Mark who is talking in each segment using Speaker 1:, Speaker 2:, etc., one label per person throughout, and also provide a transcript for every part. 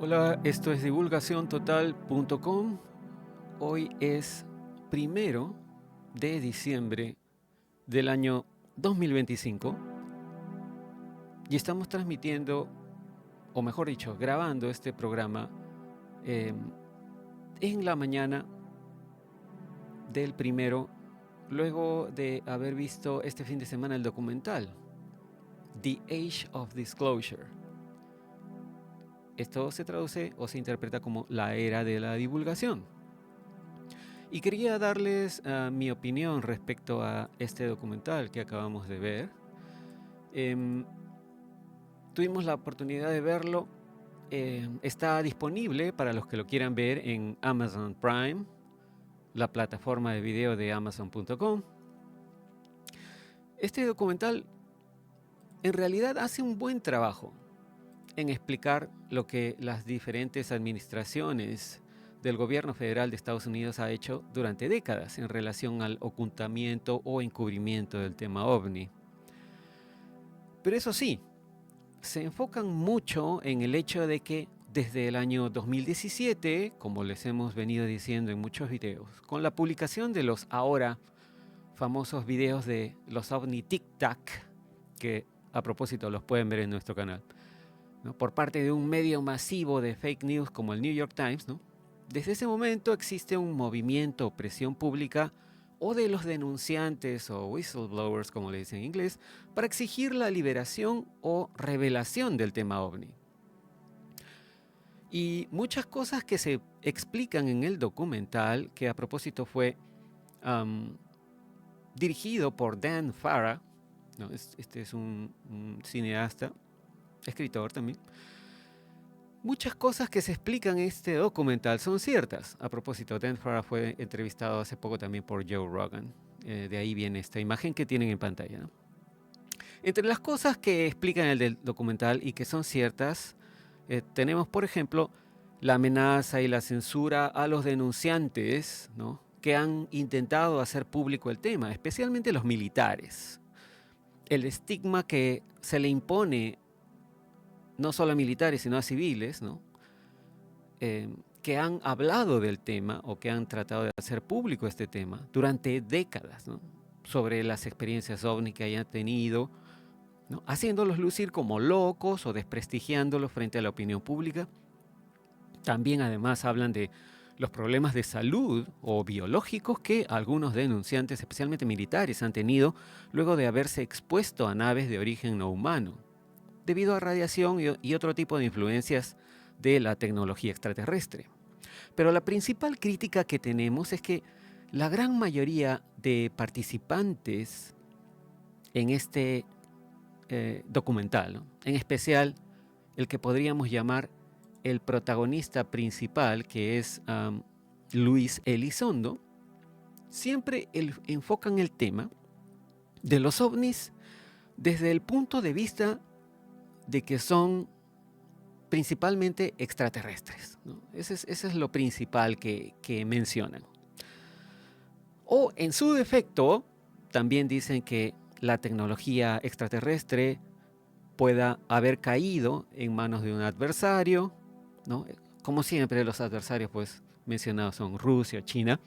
Speaker 1: Hola, esto es divulgaciontotal.com. Hoy es 1 de diciembre del año 2025 y estamos transmitiendo, o mejor dicho, grabando este programa en la mañana del 1, luego de haber visto este fin de semana el documental The Age of Disclosure. Esto se traduce o se interpreta como la era de la divulgación. Y quería darles mi opinión respecto a este documental que acabamos de ver. Tuvimos la oportunidad de verlo. Está disponible para los que lo quieran ver en Amazon Prime, la plataforma de video de Amazon.com. Este documental en realidad hace un buen trabajo en explicar lo que las diferentes administraciones del gobierno federal de Estados Unidos ha hecho durante décadas en relación al ocultamiento o encubrimiento del tema OVNI. Pero eso sí, se enfocan mucho en el hecho de que desde el año 2017, como les hemos venido diciendo en muchos videos, con la publicación de los ahora famosos videos de los OVNI Tic Tac, que a propósito los pueden ver en nuestro canal, ¿no?, por parte de un medio masivo de fake news como el New York Times, ¿no?, desde ese momento existe un movimiento o presión pública o de los denunciantes o whistleblowers, como le dicen en inglés, para exigir la liberación o revelación del tema OVNI. Y muchas cosas que se explican en el documental, que a propósito fue dirigido por Dan Farah, ¿no? Este es un cineasta, escritor también. Muchas cosas que se explican en este documental son ciertas. A propósito, Dan Farah fue entrevistado hace poco también por Joe Rogan. De ahí viene esta imagen que tienen en pantalla, ¿no? Entre las cosas que explican en el documental y que son ciertas, tenemos, por ejemplo, la amenaza y la censura a los denunciantes, ¿no?, que han intentado hacer público el tema, especialmente los militares. El estigma que se le impone no solo a militares, sino a civiles, ¿no?, que han hablado del tema o que han tratado de hacer público este tema durante décadas, ¿no?, sobre las experiencias OVNI que hayan tenido, ¿no?, haciéndolos lucir como locos o desprestigiándolos frente a la opinión pública. También además hablan de los problemas de salud o biológicos que algunos denunciantes, especialmente militares, han tenido luego de haberse expuesto a naves de origen no humano, debido a radiación y otro tipo de influencias de la tecnología extraterrestre. Pero la principal crítica que tenemos es que la gran mayoría de participantes en este documental, ¿no?, en especial el que podríamos llamar el protagonista principal, que es Luis Elizondo, siempre enfocan el tema de los ovnis desde el punto de vista de que son principalmente extraterrestres, ¿no? Ese es lo principal que mencionan. O en su defecto, también dicen que la tecnología extraterrestre pueda haber caído en manos de un adversario, ¿no? Como siempre, los adversarios pues mencionados son Rusia, China,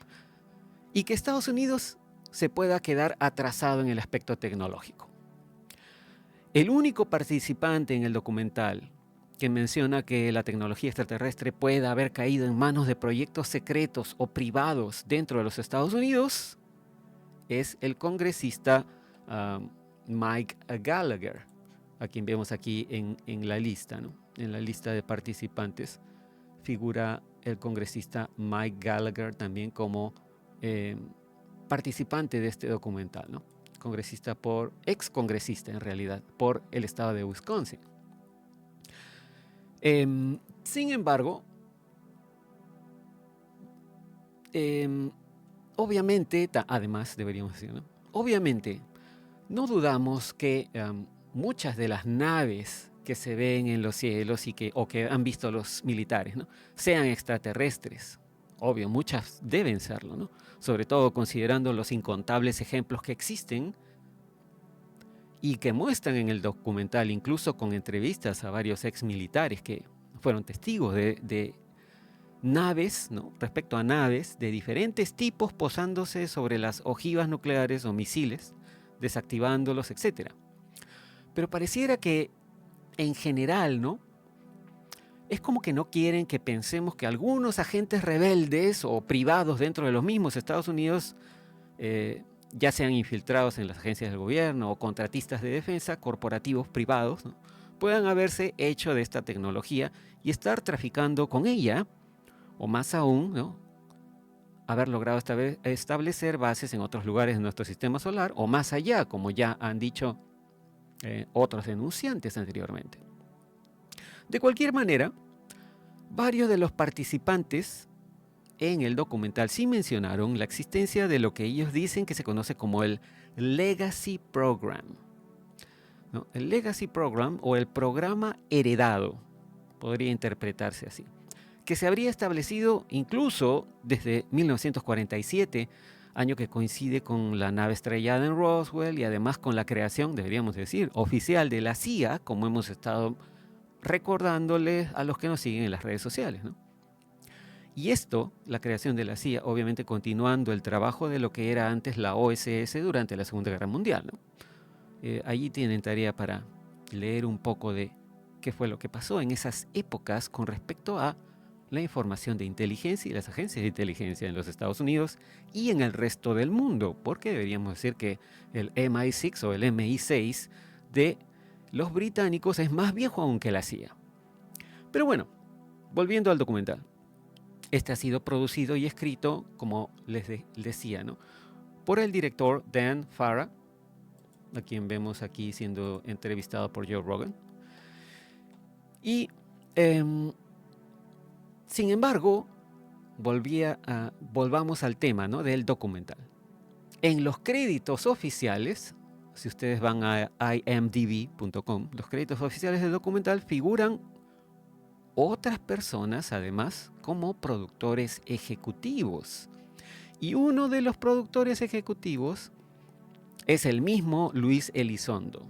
Speaker 1: y que Estados Unidos se pueda quedar atrasado en el aspecto tecnológico. El único participante en el documental que menciona que la tecnología extraterrestre pueda haber caído en manos de proyectos secretos o privados dentro de los Estados Unidos es el congresista Mike Gallagher, a quien vemos aquí en la lista, ¿no? En la lista de participantes figura el congresista Mike Gallagher también como participante de este documental, ¿no? Ex congresista en realidad, por el estado de Wisconsin. Sin embargo, obviamente, además deberíamos decir, ¿no?, obviamente no dudamos que muchas de las naves que se ven en los cielos o que han visto los militares, ¿no?, sean extraterrestres. Obvio, muchas deben serlo, ¿no?, sobre todo considerando los incontables ejemplos que existen y que muestran en el documental, incluso con entrevistas a varios ex militares que fueron testigos de naves, ¿no? Respecto a naves de diferentes tipos posándose sobre las ojivas nucleares o misiles, desactivándolos, etc. Pero pareciera que en general, ¿no? Es como que no quieren que pensemos que algunos agentes rebeldes o privados dentro de los mismos Estados Unidos, ya sean infiltrados en las agencias del gobierno o contratistas de defensa, corporativos privados, ¿no? Puedan haberse hecho de esta tecnología y estar traficando con ella, o más aún, ¿no? Haber logrado establecer bases en otros lugares de nuestro sistema solar o más allá, como ya han dicho otros denunciantes anteriormente. De cualquier manera, varios de los participantes en el documental sí mencionaron la existencia de lo que ellos dicen que se conoce como el Legacy Program, ¿no? El Legacy Program o el programa heredado, podría interpretarse así, que se habría establecido incluso desde 1947, año que coincide con la nave estrellada en Roswell y además con la creación, deberíamos decir, oficial de la CIA, como hemos estado recordándoles a los que nos siguen en las redes sociales, ¿no? Y esto, la creación de la CIA, obviamente continuando el trabajo de lo que era antes la OSS durante la Segunda Guerra Mundial, ¿no? Allí tienen tarea para leer un poco de qué fue lo que pasó en esas épocas con respecto a la información de inteligencia y las agencias de inteligencia en los Estados Unidos y en el resto del mundo, porque deberíamos decir que el MI6 o el MI6 de los británicos es más viejo aún que la CIA. Pero bueno, volviendo al documental. Este ha sido producido y escrito, como les decía, ¿no? Por el director Dan Farah, a quien vemos aquí siendo entrevistado por Joe Rogan. Y, sin embargo, volvamos al tema, ¿no? Del documental. En los créditos oficiales, si ustedes van a imdb.com, los créditos oficiales del documental figuran otras personas, además, como productores ejecutivos. Y uno de los productores ejecutivos es el mismo Luis Elizondo,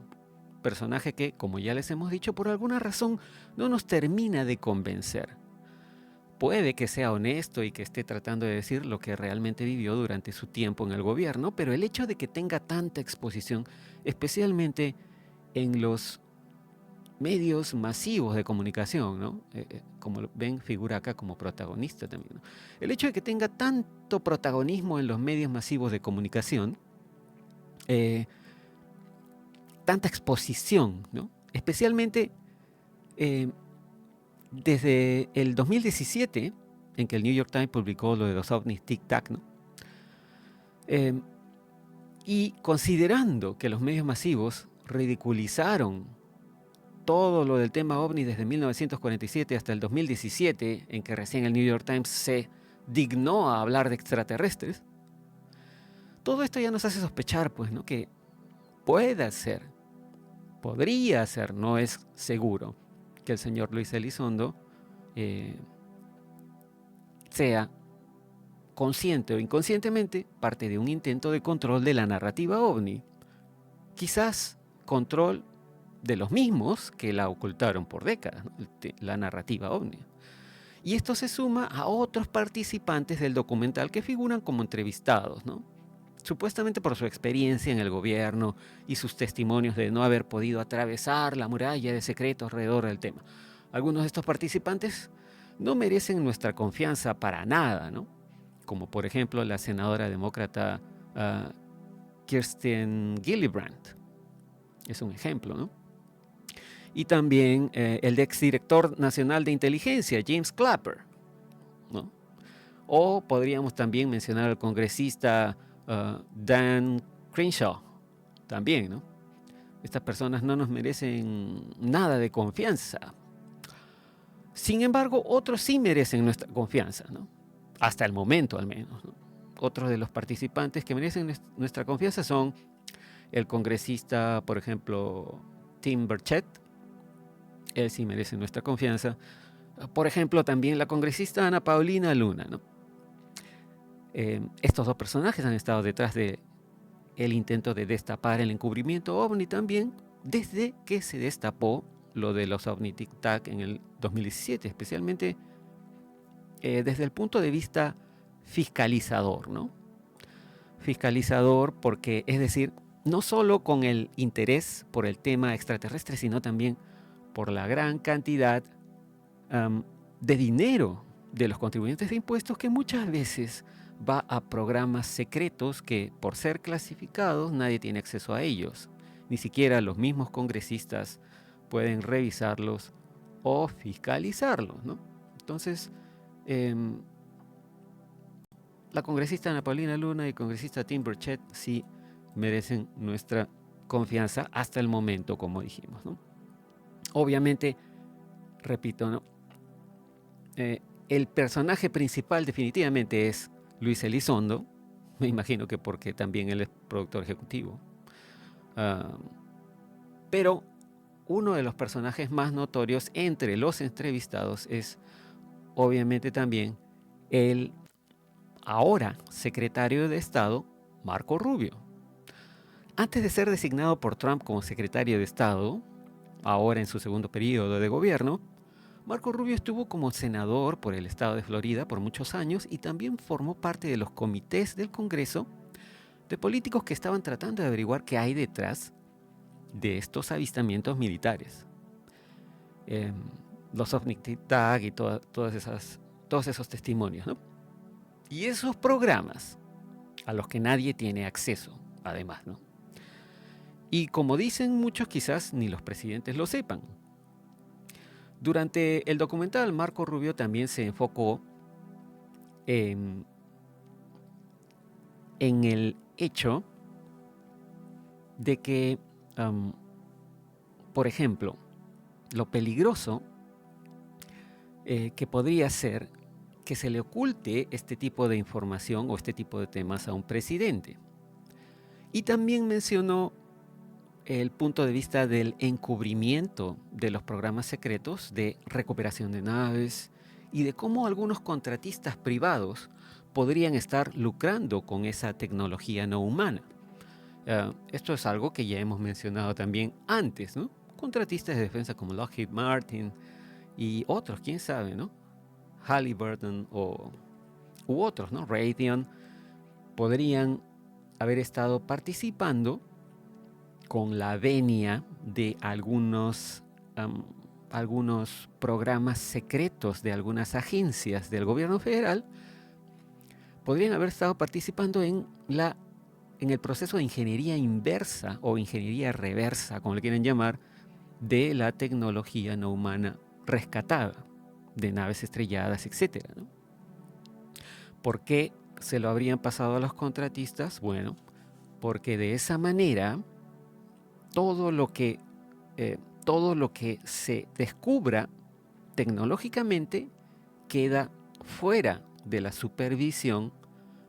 Speaker 1: personaje que, como ya les hemos dicho, por alguna razón no nos termina de convencer. Puede que sea honesto y que esté tratando de decir lo que realmente vivió durante su tiempo en el gobierno, pero el hecho de que tenga tanta exposición, especialmente en los medios masivos de comunicación, ¿no? Como ven, figura acá como protagonista también, ¿no? El hecho de que tenga tanto protagonismo en los medios masivos de comunicación, tanta exposición, ¿no? Especialmente desde el 2017, en que el New York Times publicó lo de los ovnis Tic Tac, ¿no? Y considerando que los medios masivos ridiculizaron todo lo del tema ovni desde 1947 hasta el 2017, en que recién el New York Times se dignó a hablar de extraterrestres, todo esto ya nos hace sospechar, pues, ¿no? Que pueda ser, podría ser, no es seguro, que el señor Luis Elizondo sea consciente o inconscientemente parte de un intento de control de la narrativa ovni. Quizás control de los mismos que la ocultaron por décadas, ¿no? La narrativa ovni. Y esto se suma a otros participantes del documental que figuran como entrevistados, ¿no? Supuestamente por su experiencia en el gobierno y sus testimonios de no haber podido atravesar la muralla de secretos alrededor del tema. Algunos de estos participantes no merecen nuestra confianza para nada, ¿no? Como por ejemplo la senadora demócrata Kirsten Gillibrand. Es un ejemplo, ¿no? Y también el exdirector nacional de inteligencia, James Clapper, ¿no? O podríamos también mencionar al congresista Dan Crenshaw, también, ¿no? Estas personas no nos merecen nada de confianza. Sin embargo, otros sí merecen nuestra confianza, ¿no? Hasta el momento, al menos, ¿no? Otros de los participantes que merecen nuestra confianza son el congresista, por ejemplo, Tim Burchett. Él sí merece nuestra confianza. Por ejemplo, también la congresista Ana Paulina Luna, ¿no? Estos dos personajes han estado detrás del intento de destapar el encubrimiento ovni también, desde que se destapó lo de los ovni Tic Tac en el 2017, especialmente desde el punto de vista fiscalizador, ¿no? Fiscalizador porque, es decir, no solo con el interés por el tema extraterrestre, sino también por la gran cantidad de dinero de los contribuyentes de impuestos que muchas veces va a programas secretos que, por ser clasificados, nadie tiene acceso a ellos. Ni siquiera los mismos congresistas pueden revisarlos o fiscalizarlos, ¿no? Entonces, la congresista Ana Paulina Luna y el congresista Tim Burchett sí merecen nuestra confianza hasta el momento, como dijimos, ¿no? Obviamente, repito, ¿no? El personaje principal definitivamente es Luis Elizondo, me imagino que porque también él es productor ejecutivo. Pero uno de los personajes más notorios entre los entrevistados es obviamente también el ahora secretario de Estado, Marco Rubio. Antes de ser designado por Trump como secretario de Estado, ahora en su segundo periodo de gobierno, Marco Rubio estuvo como senador por el estado de Florida por muchos años y también formó parte de los comités del Congreso de políticos que estaban tratando de averiguar qué hay detrás de estos avistamientos militares. Los OVNI-TAC y todos esos testimonios, ¿no? Y esos programas a los que nadie tiene acceso, además, ¿no? Y como dicen muchos, quizás ni los presidentes lo sepan. Durante el documental, Marco Rubio también se enfocó en el hecho de que, por ejemplo, lo peligroso que podría ser que se le oculte este tipo de información o este tipo de temas a un presidente. Y también mencionó el punto de vista del encubrimiento de los programas secretos de recuperación de naves y de cómo algunos contratistas privados podrían estar lucrando con esa tecnología no humana. Esto es algo que ya hemos mencionado también antes, ¿no? Contratistas de defensa como Lockheed Martin y otros, quién sabe, ¿no? Halliburton u otros, ¿no? Raytheon, podrían haber estado participando con la venia de algunos programas secretos de algunas agencias del gobierno federal, podrían haber estado participando en el proceso de ingeniería inversa o ingeniería reversa, como le quieren llamar, de la tecnología no humana rescatada, de naves estrelladas, etc., ¿no? ¿Por qué se lo habrían pasado a los contratistas? Bueno, porque de esa manera todo lo que se descubra tecnológicamente queda fuera de la supervisión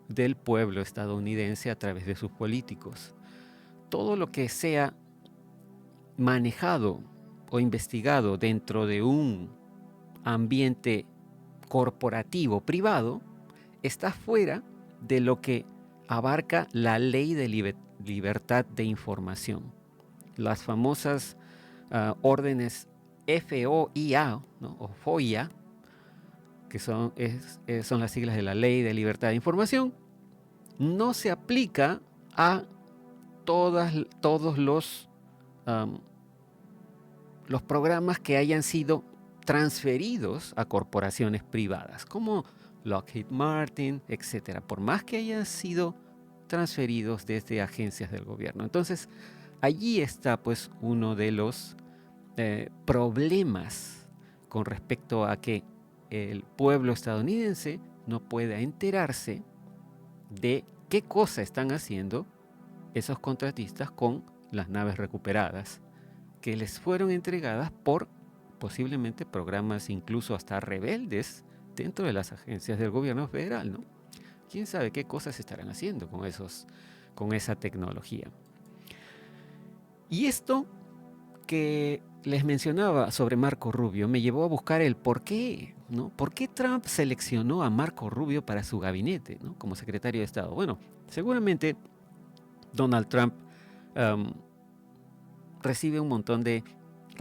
Speaker 1: del pueblo estadounidense a través de sus políticos. Todo lo que sea manejado o investigado dentro de un ambiente corporativo privado está fuera de lo que abarca la ley de libertad de información. Las famosas órdenes FOIA, ¿no? O FOIA, que son las siglas de la Ley de Libertad de Información, no se aplica a todos los programas que hayan sido transferidos a corporaciones privadas, como Lockheed Martin, etc., por más que hayan sido transferidos desde agencias del gobierno. Entonces, allí está pues uno de los problemas con respecto a que el pueblo estadounidense no pueda enterarse de qué cosa están haciendo esos contratistas con las naves recuperadas que les fueron entregadas por posiblemente programas incluso hasta rebeldes dentro de las agencias del gobierno federal, ¿no? ¿Quién sabe qué cosas estarán haciendo con esa tecnología? Y esto que les mencionaba sobre Marco Rubio me llevó a buscar el por qué, ¿no? ¿Por qué Trump seleccionó a Marco Rubio para su gabinete, ¿no? Como secretario de Estado? Bueno, seguramente Donald Trump recibe un montón de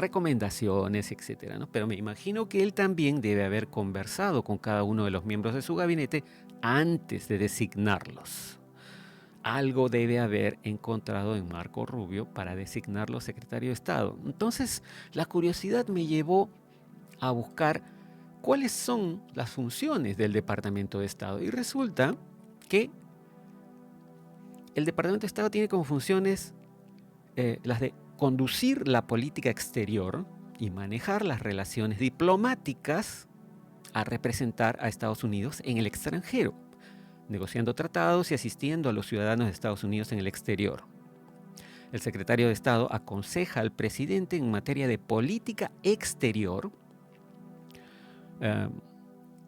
Speaker 1: recomendaciones, etcétera, ¿no? Pero me imagino que él también debe haber conversado con cada uno de los miembros de su gabinete antes de designarlos. Algo debe haber encontrado en Marco Rubio para designarlo secretario de Estado. Entonces, la curiosidad me llevó a buscar cuáles son las funciones del Departamento de Estado. Y resulta que el Departamento de Estado tiene como funciones las de conducir la política exterior y manejar las relaciones diplomáticas a representar a Estados Unidos en el extranjero, negociando tratados y asistiendo a los ciudadanos de Estados Unidos en el exterior. El secretario de Estado aconseja al presidente en materia de política exterior,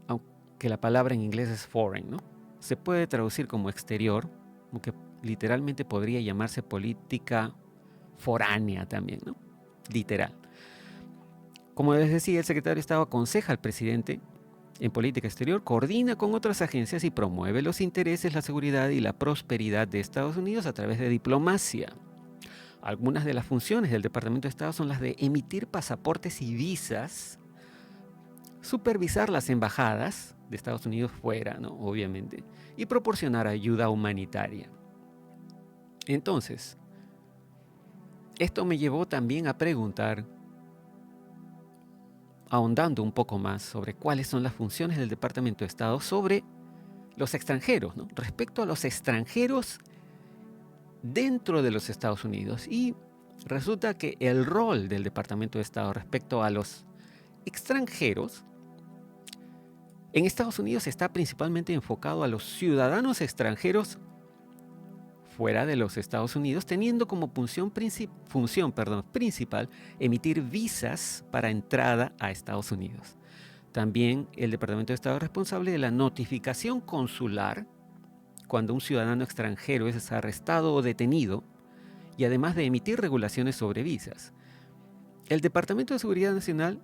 Speaker 1: aunque la palabra en inglés es foreign, ¿no? Se puede traducir como exterior, aunque literalmente podría llamarse política foránea también, ¿no? Literal. Como les decía, el secretario de Estado aconseja al presidente en política exterior, coordina con otras agencias y promueve los intereses, la seguridad y la prosperidad de Estados Unidos a través de diplomacia. Algunas de las funciones del Departamento de Estado son las de emitir pasaportes y visas, supervisar las embajadas de Estados Unidos fuera, ¿no? Obviamente, y proporcionar ayuda humanitaria. Entonces, esto me llevó también a preguntar, ahondando un poco más sobre cuáles son las funciones del Departamento de Estado sobre los extranjeros, ¿no? Respecto a los extranjeros dentro de los Estados Unidos. Y resulta que el rol del Departamento de Estado respecto a los extranjeros en Estados Unidos está principalmente enfocado a los ciudadanos extranjeros fuera de los Estados Unidos, teniendo como función principal emitir visas para entrada a Estados Unidos. También el Departamento de Estado es responsable de la notificación consular cuando un ciudadano extranjero es arrestado o detenido, y además de emitir regulaciones sobre visas. El Departamento de Seguridad Nacional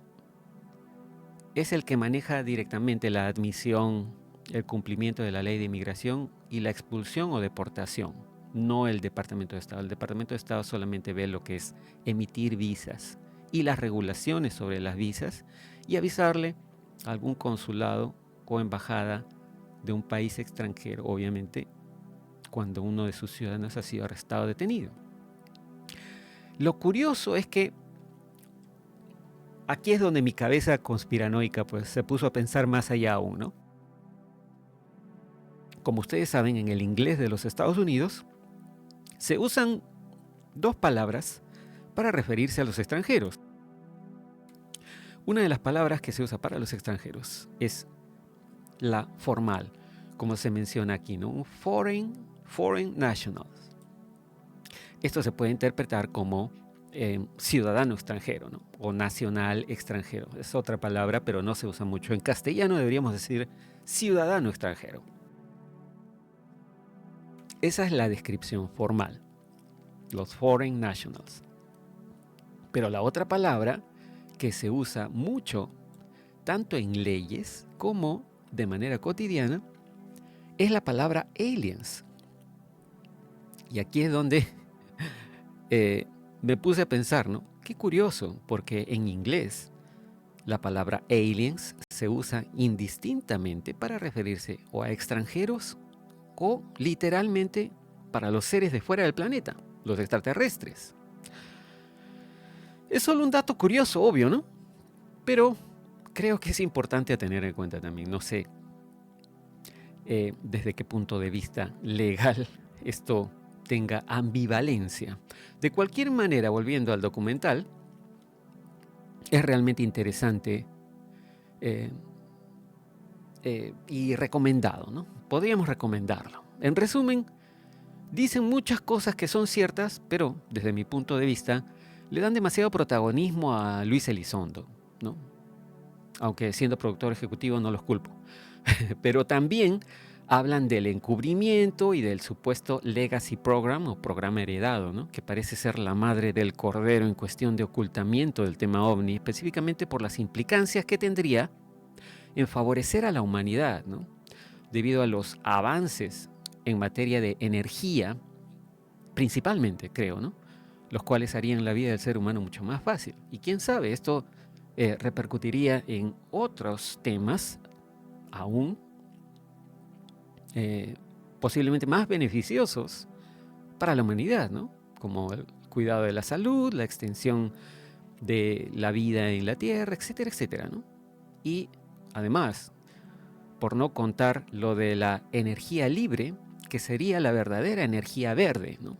Speaker 1: es el que maneja directamente la admisión, el cumplimiento de la ley de inmigración y la expulsión o deportación, no el Departamento de Estado. El Departamento de Estado solamente ve lo que es emitir visas y las regulaciones sobre las visas y avisarle a algún consulado o embajada de un país extranjero, obviamente, cuando uno de sus ciudadanos ha sido arrestado o detenido. Lo curioso es que aquí es donde mi cabeza conspiranoica pues, se puso a pensar más allá aún, ¿no? Como ustedes saben, en el inglés de los Estados Unidos se usan dos palabras para referirse a los extranjeros. Una de las palabras que se usa para los extranjeros es la formal, como se menciona aquí, ¿no? Un foreign nationals. Esto se puede interpretar como ciudadano extranjero, ¿no? O nacional extranjero. Es otra palabra, pero no se usa mucho. En castellano deberíamos decir ciudadano extranjero. Esa es la descripción formal, los foreign nationals. Pero la otra palabra que se usa mucho, tanto en leyes como de manera cotidiana, es la palabra aliens. Y aquí es donde me puse a pensar, ¿no? Qué curioso, porque en inglés la palabra aliens se usa indistintamente para referirse o a extranjeros o literalmente para los seres de fuera del planeta, los extraterrestres. Es solo un dato curioso, obvio, ¿no? Pero creo que es importante a tener en cuenta también. No sé desde qué punto de vista legal esto tenga ambivalencia. De cualquier manera, volviendo al documental, es realmente interesante y recomendado, ¿no? Podríamos recomendarlo. En resumen, dicen muchas cosas que son ciertas, pero desde mi punto de vista, le dan demasiado protagonismo a Luis Elizondo, ¿no? Aunque siendo productor ejecutivo no los culpo. Pero también hablan del encubrimiento y del supuesto legacy program o programa heredado, ¿no? Que parece ser la madre del cordero en cuestión de ocultamiento del tema OVNI, específicamente por las implicancias que tendría en favorecer a la humanidad, ¿no? Debido a los avances en materia de energía, principalmente creo, ¿no? los cuales harían la vida del ser humano mucho más fácil. Y quién sabe, esto repercutiría en otros temas aún posiblemente más beneficiosos para la humanidad, ¿no? Como el cuidado de la salud, la extensión de la vida en la Tierra, etcétera, etcétera, ¿no? Y además, por no contar lo de la energía libre, que sería la verdadera energía verde, ¿no?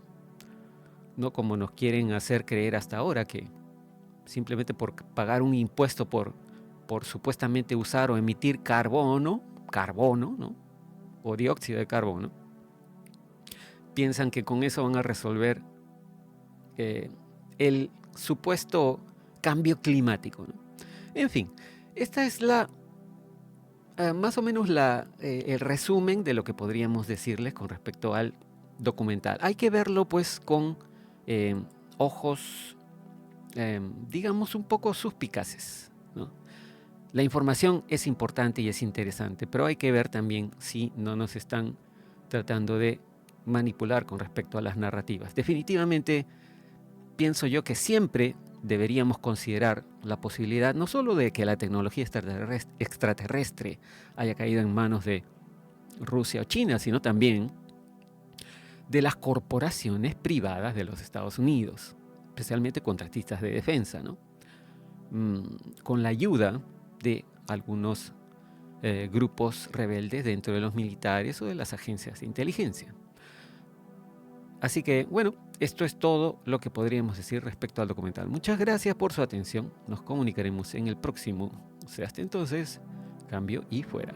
Speaker 1: No como nos quieren hacer creer hasta ahora, que simplemente por pagar un impuesto por supuestamente usar o emitir carbono, ¿no? O dióxido de carbono, piensan que con eso van a resolver el supuesto cambio climático, ¿no? En fin, esta es más o menos el resumen de lo que podríamos decirles con respecto al documental. Hay que verlo pues con ojos, digamos, un poco suspicaces, ¿no? La información es importante y es interesante, pero hay que ver también si no nos están tratando de manipular con respecto a las narrativas. Definitivamente pienso yo que siempre deberíamos considerar la posibilidad no solo de que la tecnología extraterrestre haya caído en manos de Rusia o China, sino también de las corporaciones privadas de los Estados Unidos, especialmente contratistas de defensa, ¿no? Con la ayuda de algunos grupos rebeldes dentro de los militares o de las agencias de inteligencia. Así que, bueno, esto es todo lo que podríamos decir respecto al documental. Muchas gracias por su atención. Nos comunicaremos en el próximo. O sea, hasta entonces, cambio y fuera.